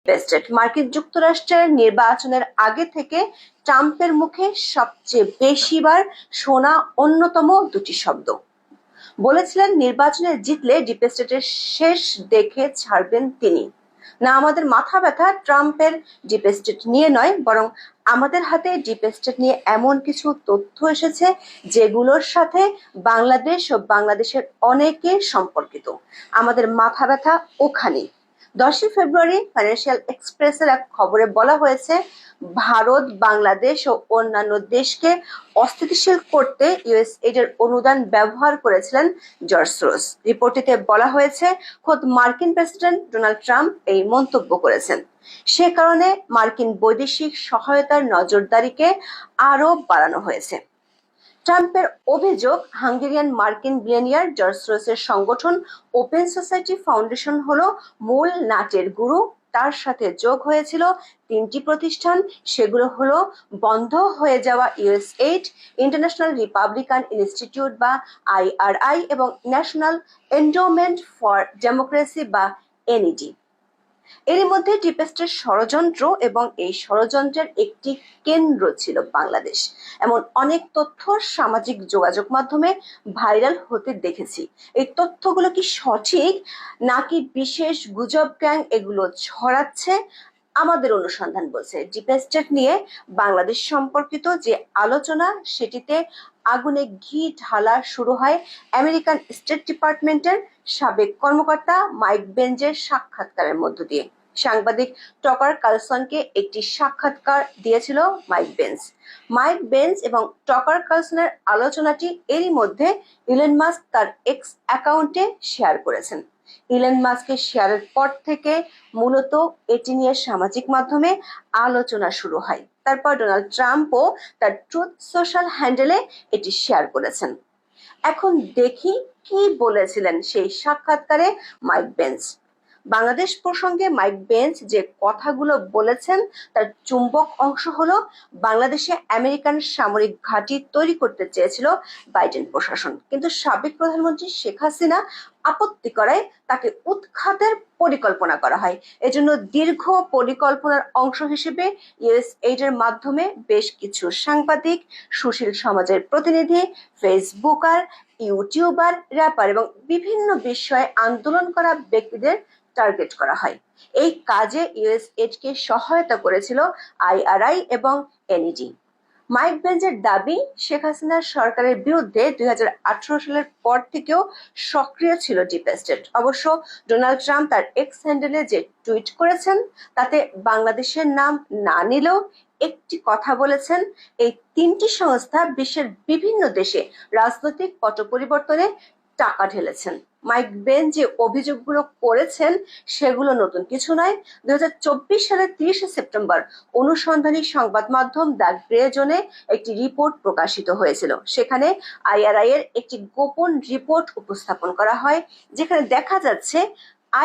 President মার্কিন যুক্তরাষ্ট্রের নির্বাচনের আগে থেকে ট্রাম্পের মুখে সবচেয়ে বেশিবার শোনা অন্যতম দুটি শব্দ। বলেছিলেন নির্বাচনে জিতলে ডিপ স্টেটের শেষ দেখে ছাড়বেন তিনি। না, আমাদের মাথা ব্যথা ট্রাম্পের ডিপ স্টেট নিয়ে নয়, বরং আমাদের হাতে ডিপ স্টেট নিয়ে এমন কিছু তথ্য এসেছে যেগুলোর সাথে বাংলাদেশ ও বাংলাদেশের অনেকে সম্পর্কিত। আমাদের মাথা ব্যথা ওখানে। 10 ফেব্রুয়ারি ফাইন্যান্সিয়াল এক্সপ্রেসের এক খবরে বলা হয়েছে, ভারত, বাংলাদেশ ও অন্যান্য দেশকে অস্থিতিশীল করতে ইউএসএইড এর অনুদান ব্যবহার করেছিলেন জর্জ সোরস। রিপোর্টটিতে বলা হয়েছে, খোদ মার্কিন প্রেসিডেন্ট ডোনাল্ড ট্রাম্প এই মন্তব্য করেছেন। সে কারণে মার্কিন বৈদেশিক সহায়তার নজরদারিকে আরো বাড়ানো হয়েছে। ট্রাম্পের অভিযোগ, হাঙ্গেরিয়ান মার্কিন বিলিয়নিয়ার জর্জ সোরসের সংগঠন ওপেন সোসাইটি ফাউন্ডেশন হলো মূল নাটের গুরু। তার সাথে যোগ হয়েছিল 3টি প্রতিষ্ঠান। সেগুলো হলো বন্ধ হয়ে যাওয়া ইউএসএইড, ইন্টারন্যাশনাল রিপাবলিকান ইনস্টিটিউট বা IRI এবং ন্যাশনাল এন্ডোমেন্ট ফর ডেমোক্রেসি বা NED। এরই মধ্যে ডিপ স্টেটের ষড়যন্ত্র এবং এই ষড়যন্ত্রের একটি কেন্দ্র ছিল বাংলাদেশ। এমন অনেক তথ্য সামাজিক যোগাযোগ মাধ্যমে ভাইরাল হতে দেখেছি। এই তথ্যগুলো কি সঠিক নাকি বিশেষ গুজব গ্যাং এগুলো ছড়াচ্ছে? আমাদের অনুসন্ধান বলছে, ডিপ স্টেট নিয়ে বাংলাদেশ সম্পর্কিত যে আলোচনা, সেটিতে আগুনে ঘি ঢালা শুরু হয় আমেরিকান স্টেট ডিপার্টমেন্টের সাবেক কর্মকর্তা মাইক বেঞ্জের সাক্ষাৎকারের মধ্য দিয়ে। সাংবাদিক টকার কার্লসনকে একটি সাক্ষাৎকার দিয়েছিল মাইক বেঞ্জ এবং টকার কার্লসনের আলোচনাটি এরই মধ্যে ইলন মাস্ক তার এক্স অ্যাকাউন্টে শেয়ার করেছেন। ইলন মাস্কের শেয়ারের পর থেকে মূলত এটি নিয়ে সামাজিক মাধ্যমে আলোচনা শুরু হয়। তারপর ডোনাল্ড ট্রাম্পও তার ট্রুথ সোশ্যাল হ্যান্ডেলে এটি শেয়ার করেছেন। এখন দেখি কি বলেছিলেন সেই সাক্ষাৎকারে মাইক বেঞ্জ। বাংলাদেশ প্রসঙ্গে মাইক বেঞ্জ যে কথাগুলো বলেছেন তার চুম্বক অংশ হলো, বাংলাদেশে আমেরিকান সামরিক ঘাঁটি তৈরি করতে চেয়েছিল বাইডেন প্রশাসন, কিন্তু সাবেক প্রধানমন্ত্রী শেখ হাসিনা আপত্তি করায় তাকে উৎখাতের পরিকল্পনা করা হয়। এজন্য দীর্ঘ পরিকল্পনার অংশ হিসেবে ইউএসএইড এর মাধ্যমে বেশ কিছু সাংবাদিক, সুশীল সমাজের প্রতিনিধি, ফেসবুকার, ইউটিউবার, র্যাপার এবং বিভিন্ন বিষয়ে আন্দোলন করা ব্যক্তিদের টার্গেট করা হয়। এই কাজে ইউএসএইড কে সহায়তা করেছিল IRI এবং NED। মাইক বেঞ্জের দাবি, শেখ হাসিনার সরকারের বিরুদ্ধে 2018 সালের পর থেকেও সক্রিয় ছিল ডিপ স্টেট। অবশ্য ডোনাল্ড ট্রাম্প তার এক্স হ্যান্ডেলে যে টুইট করেছেন তাতে বাংলাদেশের নাম না নিলেও একটি কথা বলেছেন, এই 3টি সংস্থা বিশ্বের বিভিন্ন দেশে রাজনৈতিক পট পরিবর্তনে টাকা ঢেলেছেন। মাইক বেঞ্জ যে অভিযোগগুলো করেছেন সেগুলো নতুন কিছু নয়। 2024 সালের 30 সেপ্টেম্বর অনুসন্ধানী সংবাদ মাধ্যম দ্য গ্রে জোনে একটি রিপোর্ট প্রকাশিত হয়েছিল। সেখানে IRI এর একটি গোপন রিপোর্ট উপস্থাপন করা হয়, যেখানে দেখা যাচ্ছে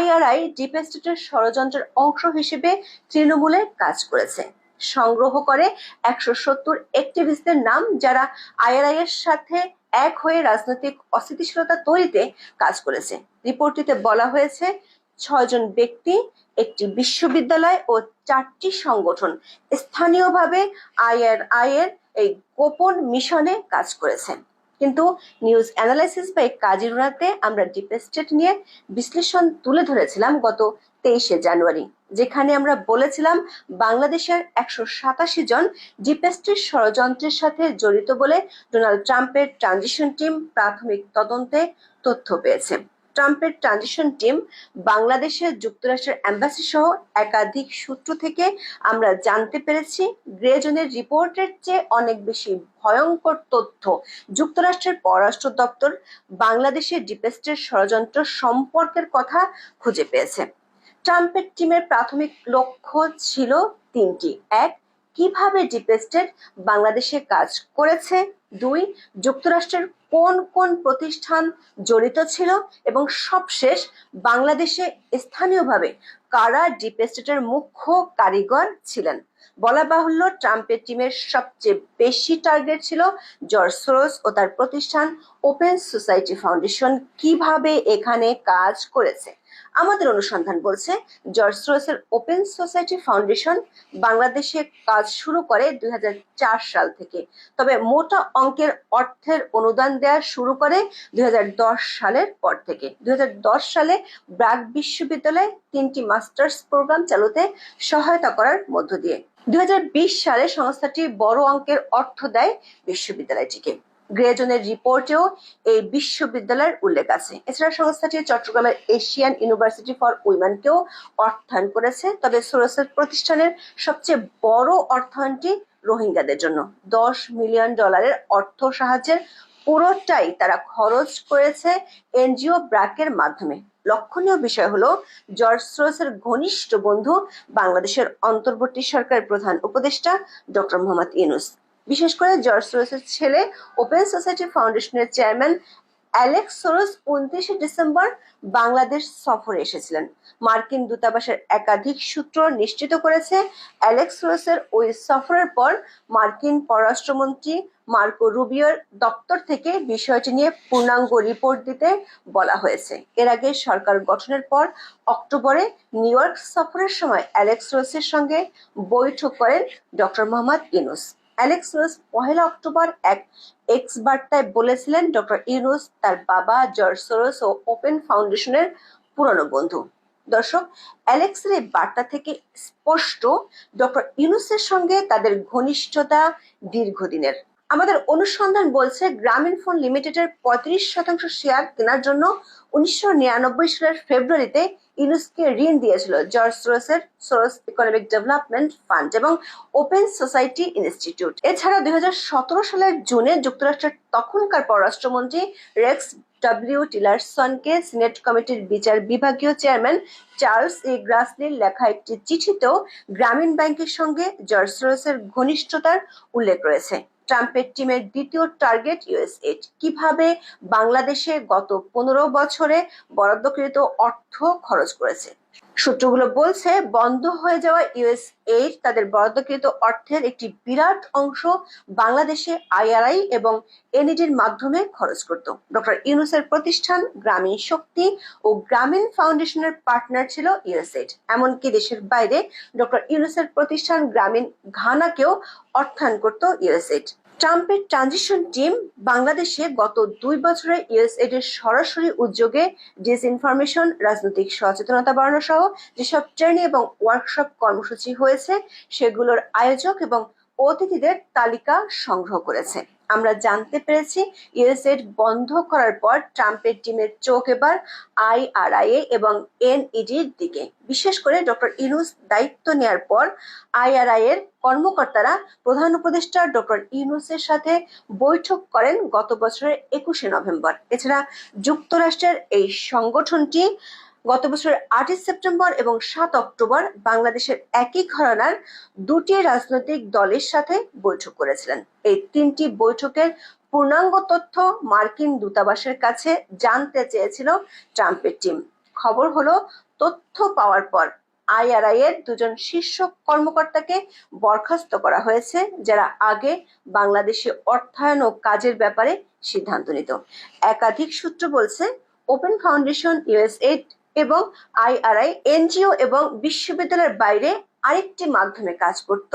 IRI ডিপ স্টেটের ষড়যন্ত্রের অংশ হিসেবে তৃণমূলে কাজ করেছে। সংগ্রহ করে 170 অ্যাক্টিভিস্টদের নাম, যারা IRI এর সাথে এক হয়ে রাজনৈতিক অস্থিতিশীলতা তৈরিতে কাজ করেছে। রিপোর্টটিতে বলা হয়েছে, 6 জন ব্যক্তি, একটি বিশ্ববিদ্যালয় ও 4টি সংগঠন স্থানীয়ভাবে IRI এর এই গোপন মিশনে কাজ করেছে। কিন্তু নিউজ অ্যানালাইসিস বা কাজিরুনাতে আমরা ডিপ স্টেট নিয়ে বিশ্লেষণ তুলে ধরেছিলাম গত 23 জানুয়ারি, যেখানে আমরা বলেছিলাম বাংলাদেশের 187 জন ডিপ স্টেট ষড়যন্ত্রের সাথে জড়িত বলে ডোনাল্ড ট্রাম্পের ট্রানজিশন টিম প্রাথমিক তদন্তে তথ্য পেয়েছে। ট্রাম্পের ট্রানজিশন টিম বাংলাদেশের যুক্তরাষ্ট্রের এম্বাসি সহ একাধিক সূত্র থেকে আমরা জানতে পেরেছি, গ্রে জোনের রিপোর্টের চেয়ে অনেক বেশি ভয়ঙ্কর তথ্য যুক্তরাষ্ট্রের পররাষ্ট্র দপ্তর বাংলাদেশের ডিপ স্টেট ষড়যন্ত্র সম্পর্কের কথা খুঁজে পেয়েছে। ট্রাম্পের টিমের প্রাথমিক লক্ষ্য ছিল 3টি। 1, কিভাবে ডিপ স্টেট বাংলাদেশে কাজ করেছে। 2, যুক্তরাষ্ট্রের কোন কোন প্রতিষ্ঠান জড়িত ছিল, এবং সবশেষ বাংলাদেশে স্থানীয়ভাবে কারা ডিপ স্টেটের মুখ্য কারিগর ছিলেন। বলা বাহুল্য, ট্রাম্পের টিমের সবচেয়ে বেশি টার্গেট ছিল জর্জ সোরস ও তার প্রতিষ্ঠান ওপেন সোসাইটি ফাউন্ডেশন কিভাবে এখানে কাজ করেছে। আমাদের অনুসন্ধান বলছে জর্জ সোরসের ওপেন সোসাইটি ফাউন্ডেশন বাংলাদেশে কাজ শুরু করে 2004 সাল থেকে, তবে মোটা অঙ্কের অর্থের অনুদান দেওয়া শুরু করে 2010 সালের পর থেকে। 2010 সালে ব্র্যাক বিশ্ববিদ্যালয়ে 3টি মাস্টার্স প্রোগ্রাম চালুতে সহায়তা করার মধ্য দিয়ে 2020 সালে সংস্থাটি বড় অঙ্কের অর্থ দেয় বিশ্ববিদ্যালয়টিকে। গ্রেজনের রিপোর্টেও এই বিশ্ববিদ্যালয়ের উল্লেখ আছে। এছাড়া সংস্থাটি চট্টগ্রামের এশিয়ান ইউনিভার্সিটি ফর উইমেনকেও অর্থায়ন করেছে। তবে সোরসের প্রতিষ্ঠানের সবচেয়ে বড় অর্থায়নটি রোহিঙ্গাদের জন্য। $10 মিলিয়ন অর্থ সাহায্যের পুরোটাই তারা খরচ করেছে এনজিও ব্র্যাকের মাধ্যমে। লক্ষণীয় বিষয় হলো জর্জ সোরসের ঘনিষ্ঠ বন্ধু বাংলাদেশের অন্তর্বর্তী সরকারের প্রধান উপদেষ্টা ডক্টর মোহাম্মদ ইউনূস। বিশেষ করে জর্জ সোরসের ছেলে ওপেন সোসাইটি ফাউন্ডেশনের chairman Alex Soros 29 December Bangladesh সফরে এসেছিলেন। মার্কিন দূতাবাসের একাধিক সূত্র নিশ্চিত করেছে অ্যালেক্স সোরসের ওই সফরের পর মার্কিন পররাষ্ট্রমন্ত্রী মার্কো রুবিওর দপ্তর থেকে বিষয়টি নিয়ে পূর্ণাঙ্গ রিপোর্ট দিতে বলা হয়েছে। এর আগে সরকার গঠনের পর অক্টোবরে নিউ ইয়র্ক সফরের সময় অ্যালেক্স সোরসের সঙ্গে বৈঠক করেন doctor Mohammad Yunus. Alex Soros 1 October এক এক্স বার্তায় বলেছিলেন ডক্টর ইউনূস তার বাবা জর্জ সোরস ও ওপেন ফাউন্ডেশনের পুরনো বন্ধু। দর্শক, অ্যালেক্সের এই বার্তা থেকে স্পষ্ট ডক্টর ইউনূসের সঙ্গে তাদের ঘনিষ্ঠতা দীর্ঘদিনের। আমাদের অনুসন্ধান বলছে গ্রামীণ ফোন লিমিটেডের 35% শেয়ার কেনার জন্য 1999 সালের ফেব্রুয়ারিতে ইউনূসকে ঋণ দিয়েছিল জর্জ সোরসের সোরস ইকোনমিক ডেভেলপমেন্ট ফান্ড এবং ওপেন সোসাইটি ইনস্টিটিউট। এছাড়া 2017 সালের জুনে যুক্তরাষ্ট্রের তখনকার পররাষ্ট্রমন্ত্রী রেক্স টিলারসনকে সিনেট কমিটির বিচার বিভাগীয় চেয়ারম্যান চার্লস গ্রাসলির লেখা একটি চিঠিতেও গ্রামীণ ব্যাংকের সঙ্গে জর্জ সোরসের ঘনিষ্ঠতার উল্লেখ রয়েছে। ট্রাম্পের টিমের দ্বিতীয় টার্গেট ইউএসএইড কিভাবে বাংলাদেশে গত 15 বছরে বরাদ্দকৃত অর্থ খরচ করেছে। সূত্রগুলো বলছে বন্ধ হয়ে যাওয়া ইউএসএইড তাদের বরাদ্দকৃত অর্থের একটি বিরাট অংশ বাংলাদেশে আইআরআই এবং এনইডির মাধ্যমে খরচ করত। ডক্টর ইউনূসের প্রতিষ্ঠান গ্রামীণ শক্তি ও গ্রামীণ ফাউন্ডেশনের পার্টনার ছিল ইউএসএইড। এমনকি দেশের বাইরে ডক্টর ইউনূসের প্রতিষ্ঠান গ্রামীণ ঘানাকেও অর্থায়ন করত ইউএসএইড। ট্রাম্পের ট্রানজিশন টিম বাংলাদেশে গত 2 বছরে ইউএসএইড এর সরাসরি উদ্যোগে ডিসইনফরমেশন, রাজনৈতিক সচেতনতা বাড়ানো সহ যেসব ট্রেনিং এবং ওয়ার্কশপ কর্মসূচি হয়েছে সেগুলোর আয়োজক এবং অতিথিদের তালিকা সংগ্রহ করেছে। আমরা জানতে পেরেছি ইউএসএইড বন্ধ করার পর ট্রাম্পের টিমের চোখ এবার আইআরআইএ এবং এনইডির দিকে। বিশেষ করে ডক্টর ইউনূস দায়িত্ব নেয়ার পর আইআরআই এর কর্মকর্তারা প্রধান উপদেষ্টা ডক্টর ইউনূসের সাথে বৈঠক করেন গত বছরের 21 নভেম্বর। এছাড়া যুক্তরাষ্ট্রের এই সংগঠনটি গত বছরের 8 সেপ্টেম্বর এবং 7 অক্টোবর বাংলাদেশের একই ঘরানার 2টি রাজনৈতিক দলের সাথে বৈঠক করেছিলেন। এই 3টি বৈঠকের পূর্ণাঙ্গ তথ্য মার্কিন দূতাবাসের কাছে জানতে চেয়েছিল ট্রাম্পের টিম। খবর হলো তথ্য পাওয়ার পর আইআরআই এর 2জন শীর্ষ কর্মকর্তাকে বরখাস্ত করা হয়েছে, যারা আগে বাংলাদেশে অর্থায়ন ও কাজের ব্যাপারে সিদ্ধান্ত নিত। একাধিক সূত্র বলছে ওপেন ফাউন্ডেশন, ইউএসএইড এবং আইআরআই এনজিও এবং বিশ্ববিদ্যালয়ের বাইরে আরেকটি মাধ্যমে কাজ করত,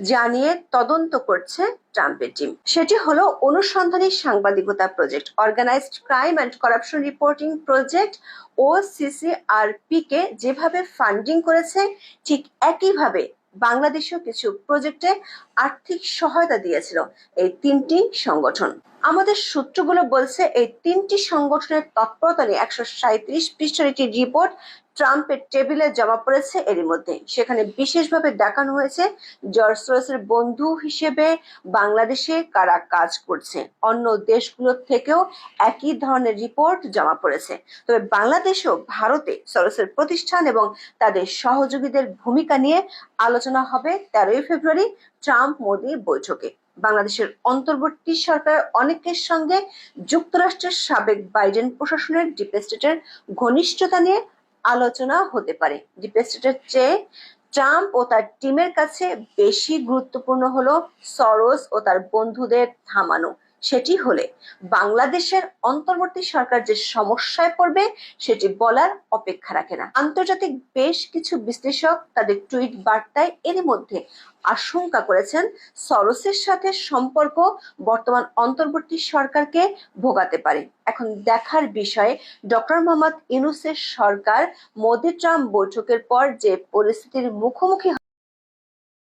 যা নিয়ে তদন্ত করছে ট্রাম্পের টিম। সেটি হলো অনুসন্ধানী সাংবাদিকতা project, organised crime and corruption reporting project OCCRP কে যেভাবে ফান্ডিং করেছে ঠিক একইভাবে বাংলাদেশেও কিছু প্রজেক্টে আর্থিক সহায়তা দিয়েছিল এই 3টি সংগঠন। আমাদের সূত্রগুলো বলছে এই 3টি সংগঠনের তৎপরতা নিয়ে 137 পৃষ্ঠার একটি রিপোর্ট ট্রাম্পের টেবিলে জমা পড়েছে এরই মধ্যে। সেখানে বিশেষভাবে দেখানো হয়েছে জর্জ সোরসের বন্ধু হিসেবে বাংলাদেশে কারা কাজ করছে। অন্য দেশগুলোর থেকেও একই ধরনের রিপোর্ট জমা পড়েছে। তবে বাংলাদেশেও ভারতে সোরসের প্রতিষ্ঠান এবং তাদের সহযোগীদের ভূমিকা নিয়ে আলোচনা হবে 13 ফেব্রুয়ারি ট্রাম্প মোদি বৈঠকে। বাংলাদেশের অন্তর্বর্তী সরকারের অনেকের সঙ্গে যুক্তরাষ্ট্রের সাবেক বাইডেন প্রশাসনের ডিপ স্টেটের ঘনিষ্ঠতা নিয়ে আলোচনা হতে পারে। ডিপ স্টেটের চেয়ে ট্রাম্প ও তার টিমের কাছে বেশি গুরুত্বপূর্ণ হলো সরোস ও তার বন্ধুদের থামানো। সেটি হলে বাংলাদেশের অন্তর্বর্তী সরকার যে সমস্যায় পড়বে সেটি বলার অপেক্ষা রাখে না। আন্তর্জাতিক বেশ কিছু বিশ্লেষক তাদের টুইট বার্তায় এরই মধ্যে আশঙ্কা করেছেন সরোসের সাথে সম্পর্ক বর্তমান অন্তর্বর্তী সরকারকে ভোগাতে পারে। এখন দেখার বিষয় ডক্টর মোহাম্মদ ইউনূসের সরকার মোদি ট্রাম্প বৈঠকের পর যে পরিস্থিতির মুখোমুখি